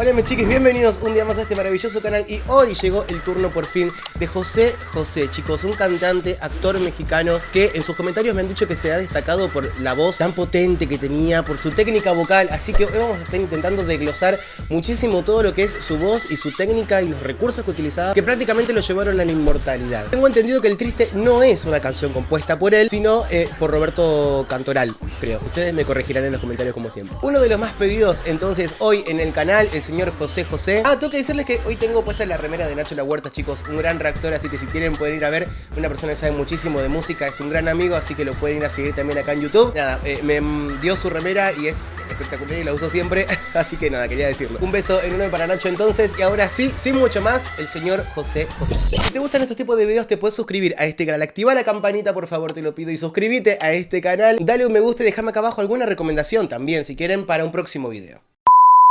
Hola mis chiquis, bienvenidos un día más a este maravilloso canal. Y hoy llegó el turno por fin de José José, chicos, un cantante, actor mexicano que en sus comentarios me han dicho que se ha destacado por la voz tan potente que tenía, por su técnica vocal. Así que hoy vamos a estar intentando desglosar muchísimo todo lo que es su voz y su técnica y los recursos que utilizaba, que prácticamente lo llevaron a la inmortalidad. Tengo entendido que El Triste no es una canción compuesta por él, sino por Roberto Cantoral, creo. Ustedes me corregirán en los comentarios como siempre. Uno de los más pedidos entonces hoy en el canal, el señor José José. Tengo que decirles que hoy tengo puesta la remera de Nacho La Huerta, chicos, un gran reactor, así que si quieren pueden ir a ver, una persona que sabe muchísimo de música, es un gran amigo, así que lo pueden ir a seguir también acá en YouTube. Nada, me dio su remera y es espectacular y la uso siempre, así que nada, quería decirlo. Un beso enorme para Nacho entonces, y ahora sí, sin mucho más, el señor José José. Si te gustan estos tipos de videos te puedes suscribir a este canal, activa la campanita por favor, te lo pido, y suscríbete a este canal, dale un me gusta y déjame acá abajo alguna recomendación también, si quieren, para un próximo video.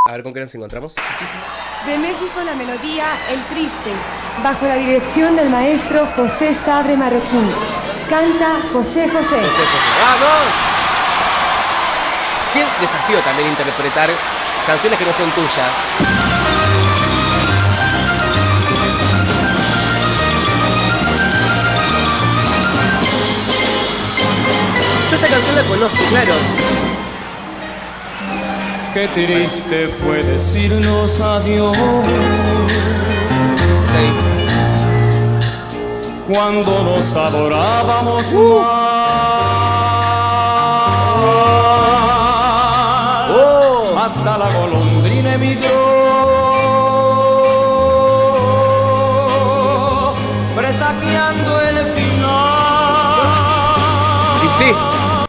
A ver con qué nos encontramos. De México la melodía El Triste, bajo la dirección del maestro José Sabre Marroquín. Canta José José. José José. ¡Vamos! Qué desafío también interpretar canciones que no son tuyas. Yo esta canción la conozco, claro. Qué triste fue decirnos adiós cuando nos adorábamos más. Hasta la golondrina emigró, presagiando el final. Y sí.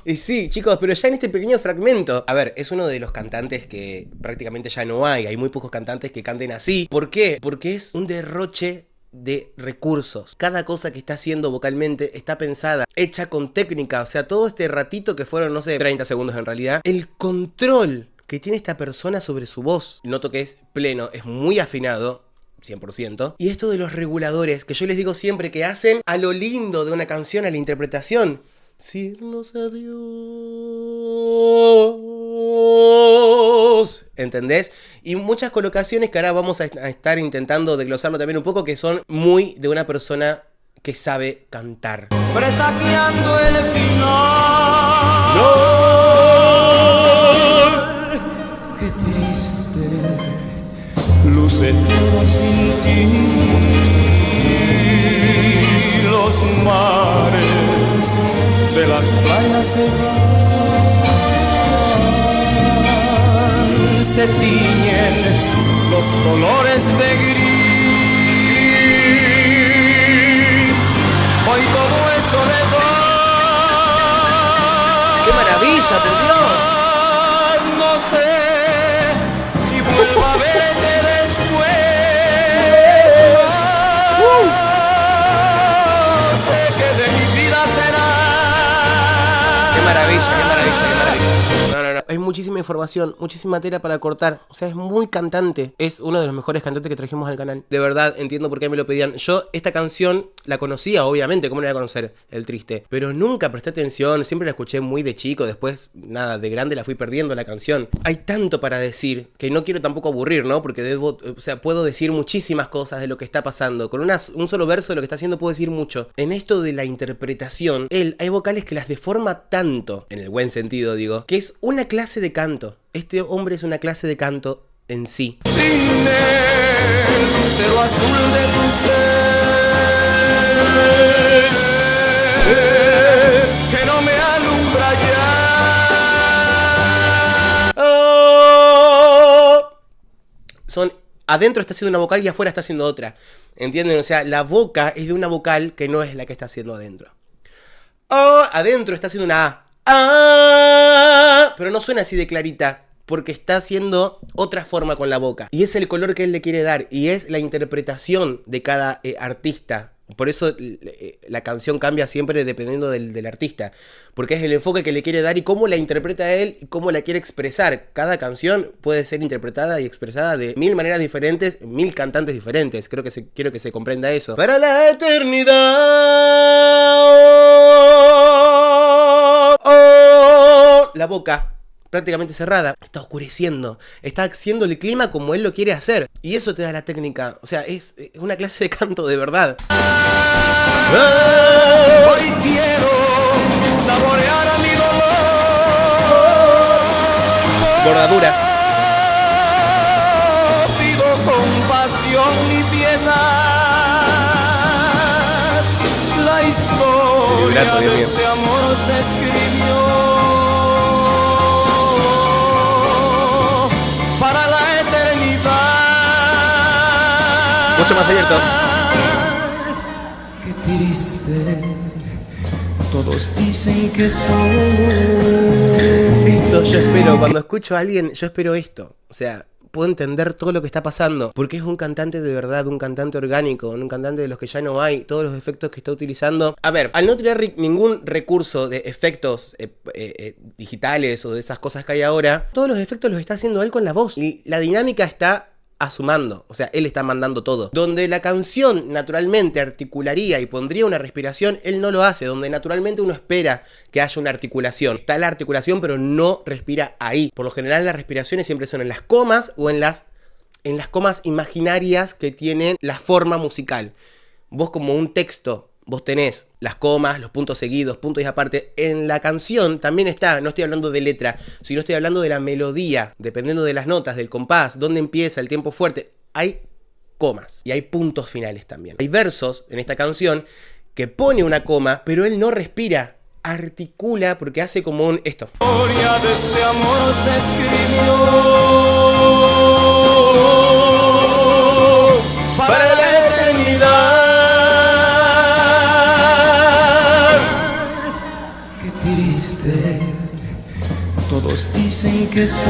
Y sí, chicos, pero ya en este pequeño fragmento, a ver, es uno de los cantantes que prácticamente ya no hay muy pocos cantantes que canten así. ¿Por qué? Porque es un derroche de recursos. Cada cosa que está haciendo vocalmente está pensada, hecha con técnica, o sea, todo este ratito que fueron, no sé, 30 segundos en realidad, el control que tiene esta persona sobre su voz, noto que es pleno, es muy afinado, 100%. Y esto de los reguladores, que yo les digo siempre que hacen a lo lindo de una canción, a la interpretación. Decirnos adiós, ¿entendés? Y muchas colocaciones que ahora vamos a estar intentando desglosarlo también un poco, que son muy de una persona que sabe cantar. Presagiando el final. ¡No! Qué triste luce todo sin ti. Los mares de las playas se van, se tiñen los colores de gris. Hoy todo es soledad. ¡Qué maravilla, por Dios! No sé si vuelvo a verte después. Sé que de mi vida será. ¡Qué maravilla, qué maravilla, qué maravilla! No, no, no. Hay muchísima información, muchísima tela para cortar. O sea, es muy cantante. Es uno de los mejores cantantes que trajimos al canal. De verdad, entiendo por qué me lo pedían. Yo esta canción la conocía, obviamente. ¿Cómo no la iba a conocer? El Triste. Pero nunca presté atención. Siempre la escuché muy de chico. Después, nada, de grande la fui perdiendo la canción. Hay tanto para decir que no quiero tampoco aburrir, ¿no? Porque puedo decir muchísimas cosas de lo que está pasando. Con un solo verso de lo que está haciendo puedo decir mucho. En esto de la interpretación, hay vocales que las deforma tanto, en el buen sentido digo, que es una clase de canto. Este hombre es una clase de canto en sí. Sin el lucero azul de tu ser, que no me alumbra ya. Adentro está haciendo una vocal y afuera está haciendo otra. ¿Entienden? O sea, la boca es de una vocal que no es la que está haciendo adentro. Adentro está haciendo una A. Pero no suena así de clarita, porque está haciendo otra forma con la boca. Y es el color que él le quiere dar. Y es la interpretación de cada artista. Por eso la canción cambia siempre dependiendo del artista. Porque es el enfoque que le quiere dar y cómo la interpreta él y cómo la quiere expresar. Cada canción puede ser interpretada y expresada de 1000 maneras diferentes, 1000 cantantes diferentes. Quiero que se comprenda eso. Para la eternidad. La boca. prácticamente cerrada, está oscureciendo, está haciendo el clima como él lo quiere hacer. Y eso te da la técnica, o sea, es una clase de canto de verdad. Hoy quiero saborear a mi dolor. Bordadura. Pido compasión y piedad. La historia Vibrato, Dios de mío. este amor se escribió para la eternidad. Mucho más abierto. Qué triste, todos dicen que soy. Esto yo espero, cuando escucho a alguien, yo espero esto. O sea, puedo entender todo lo que está pasando, porque es un cantante de verdad, un cantante orgánico, un cantante de los que ya no hay, todos los efectos que está utilizando. A ver, al no tener ningún recurso de efectos digitales o de esas cosas que hay ahora, todos los efectos los está haciendo él con la voz. Y la dinámica está asumando, o sea, él está mandando todo. Donde la canción naturalmente articularía y pondría una respiración, él no lo hace. Donde naturalmente uno espera que haya una articulación. Está la articulación, pero no respira ahí. Por lo general las respiraciones siempre son en las comas o en las comas imaginarias que tienen la forma musical. Vos como un texto, vos tenés las comas, los puntos seguidos, puntos y aparte. En la canción también está, no estoy hablando de letra, sino estoy hablando de la melodía, dependiendo de las notas, del compás, dónde empieza el tiempo fuerte. Hay comas y hay puntos finales también. Hay versos en esta canción que pone una coma, pero él no respira, articula porque hace como un esto. La historia de este amor se escribió para la eternidad. Qué triste, todos dicen que soy,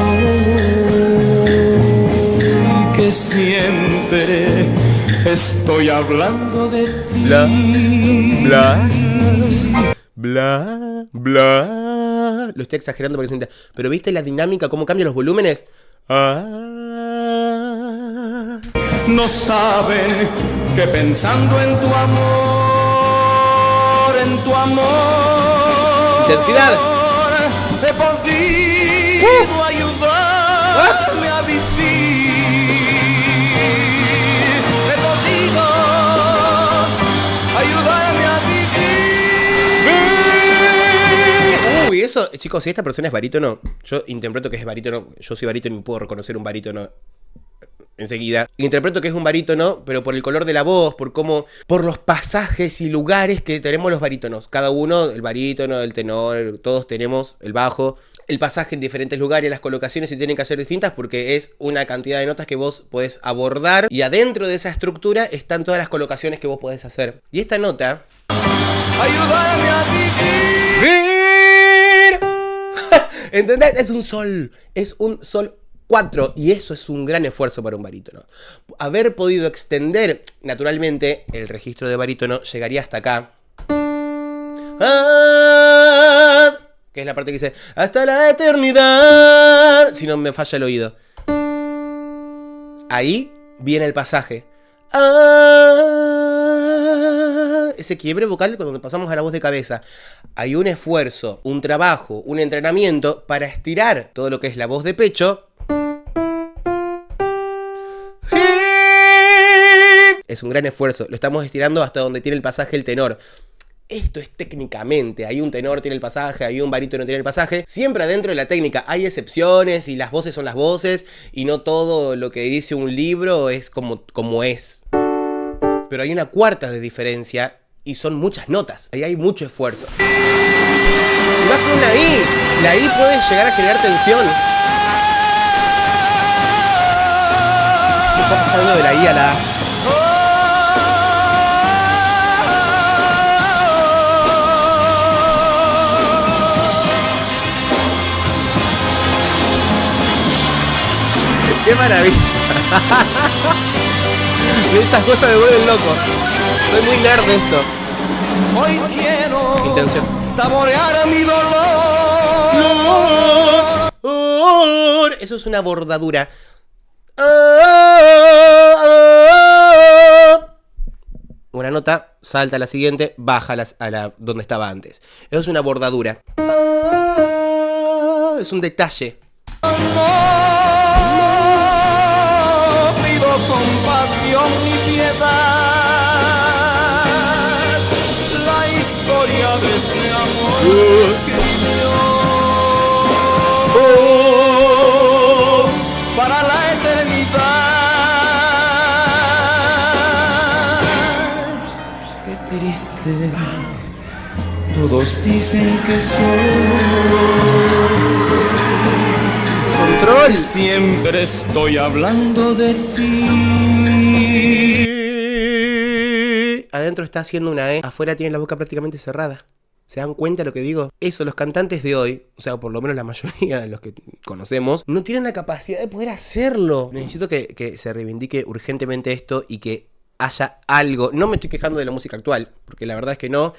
que siempre estoy hablando de ti. Bla, bla, bla, bla. Lo estoy exagerando porque sienta. Pero ¿viste la dinámica? ¿Cómo cambian los volúmenes? No saben que pensando en tu amor, Intensidad. he podido ayudarme a vivir. He podido ayudarme a vivir. Uy, eso, chicos, si esta persona es barítono, yo interpreto que es barítono, yo soy barítono y puedo reconocer un barítono enseguida. Interpreto que es un barítono, pero por el color de la voz, por los pasajes y lugares que tenemos los barítonos. Cada uno, el barítono, el tenor, todos tenemos el bajo, el pasaje en diferentes lugares, las colocaciones se tienen que hacer distintas porque es una cantidad de notas que vos podés abordar y adentro de esa estructura están todas las colocaciones que vos podés hacer. Y esta nota... Ayudarme a vivir. ¿Entendés? Es un sol 4 y eso es un gran esfuerzo para un barítono. Haber podido extender, naturalmente, el registro de barítono llegaría hasta acá. Que es la parte que dice hasta la eternidad, si no me falla el oído. Ahí viene el pasaje. Ese quiebre vocal cuando pasamos a la voz de cabeza. Hay un esfuerzo, un trabajo, un entrenamiento para estirar todo lo que es la voz de pecho. Es un gran esfuerzo, lo estamos estirando hasta donde tiene el pasaje el tenor. Esto es técnicamente, hay un tenor tiene el pasaje, hay un barítono tiene el pasaje, siempre adentro de la técnica. Hay excepciones y las voces son las voces y no todo lo que dice un libro es como es. Pero hay una cuarta de diferencia y son muchas notas, ahí hay mucho esfuerzo. Y vas con una I, la I puede llegar a generar tensión. Está pasando de la I a la A. ¡Qué maravilla! Estas cosas me vuelven loco. Soy muy nerd de esto. Hoy quiero Intención. saborear a mi dolor. Eso es una bordadura. Una nota, salta a la siguiente, baja a la donde estaba antes. Eso es una bordadura. es un detalle. No pido compasión ni piedad. La historia de este amor se escribió para la eternidad. Qué triste. Todos dicen que soy. Control. Siempre estoy hablando de ti. Adentro está haciendo una E, afuera tiene la boca prácticamente cerrada. ¿Se dan cuenta de lo que digo? Eso, los cantantes de hoy, o sea, por lo menos la mayoría de los que conocemos, no tienen la capacidad de poder hacerlo. Necesito que se reivindique urgentemente esto y que haya algo. No me estoy quejando de la música actual, porque la verdad es que no,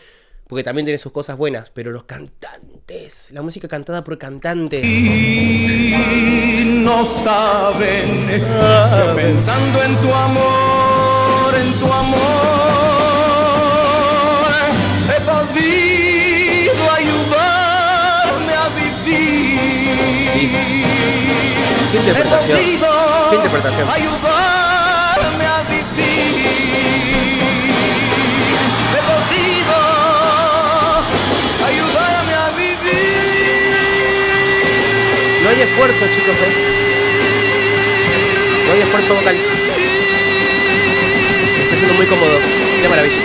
porque también tiene sus cosas buenas, pero los cantantes, la música cantada por cantantes. Y no saben que pensando en tu amor, he podido ayudarme a vivir. ¿Qué interpretación? ¿Qué interpretación? Ayudarme a vivir. He podido ayudarme a vivir. No hay esfuerzo, chicos, No hay esfuerzo vocal. Está siendo muy cómodo. Qué maravilla.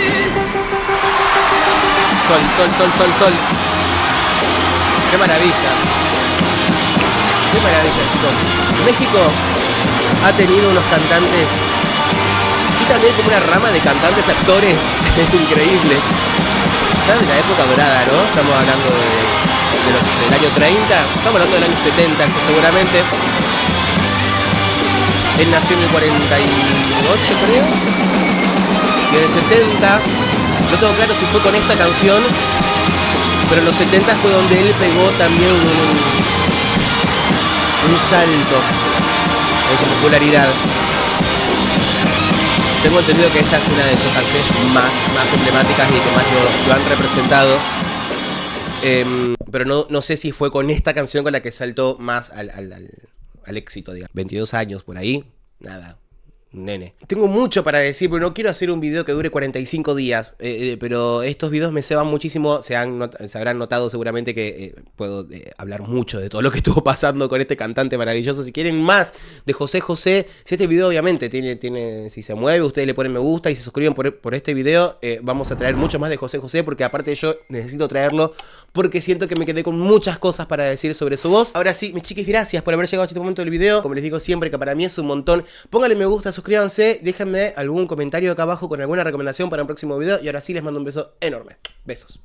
Sol, sol, sol, sol, sol. Qué maravilla. Qué maravilla, chicos. México ha tenido unos cantantes, sí, también como una rama de cantantes, actores increíbles. Ya de la época dorada, ¿no? Estamos hablando del año 30, estamos hablando del año 70, que seguramente. Él nació en el 48, creo. Y en el 70, no tengo claro si fue con esta canción, pero en los 70 fue donde él pegó también un salto en su popularidad. Tengo entendido que esta es una de sus canciones más emblemáticas y que más lo han representado. Pero no sé si fue con esta canción con la que saltó más al éxito, digamos. 22 años por ahí, nada, un nene. Tengo mucho para decir, pero no quiero hacer un video que dure 45 días. Pero estos videos me ceban muchísimo. Se habrán notado seguramente que puedo hablar mucho de todo lo que estuvo pasando con este cantante maravilloso. Si quieren más de José José, si este video obviamente si se mueve, ustedes le ponen me gusta y se suscriben por este video, vamos a traer mucho más de José José, porque aparte yo necesito traerlo porque siento que me quedé con muchas cosas para decir sobre su voz. Ahora sí, mis chiquis, gracias por haber llegado a este momento del video. Como les digo siempre, que para mí es un montón. Pónganle me gusta, suscríbanse, déjenme algún comentario acá abajo con alguna recomendación para un próximo video. Y ahora sí les mando un beso enorme. Besos.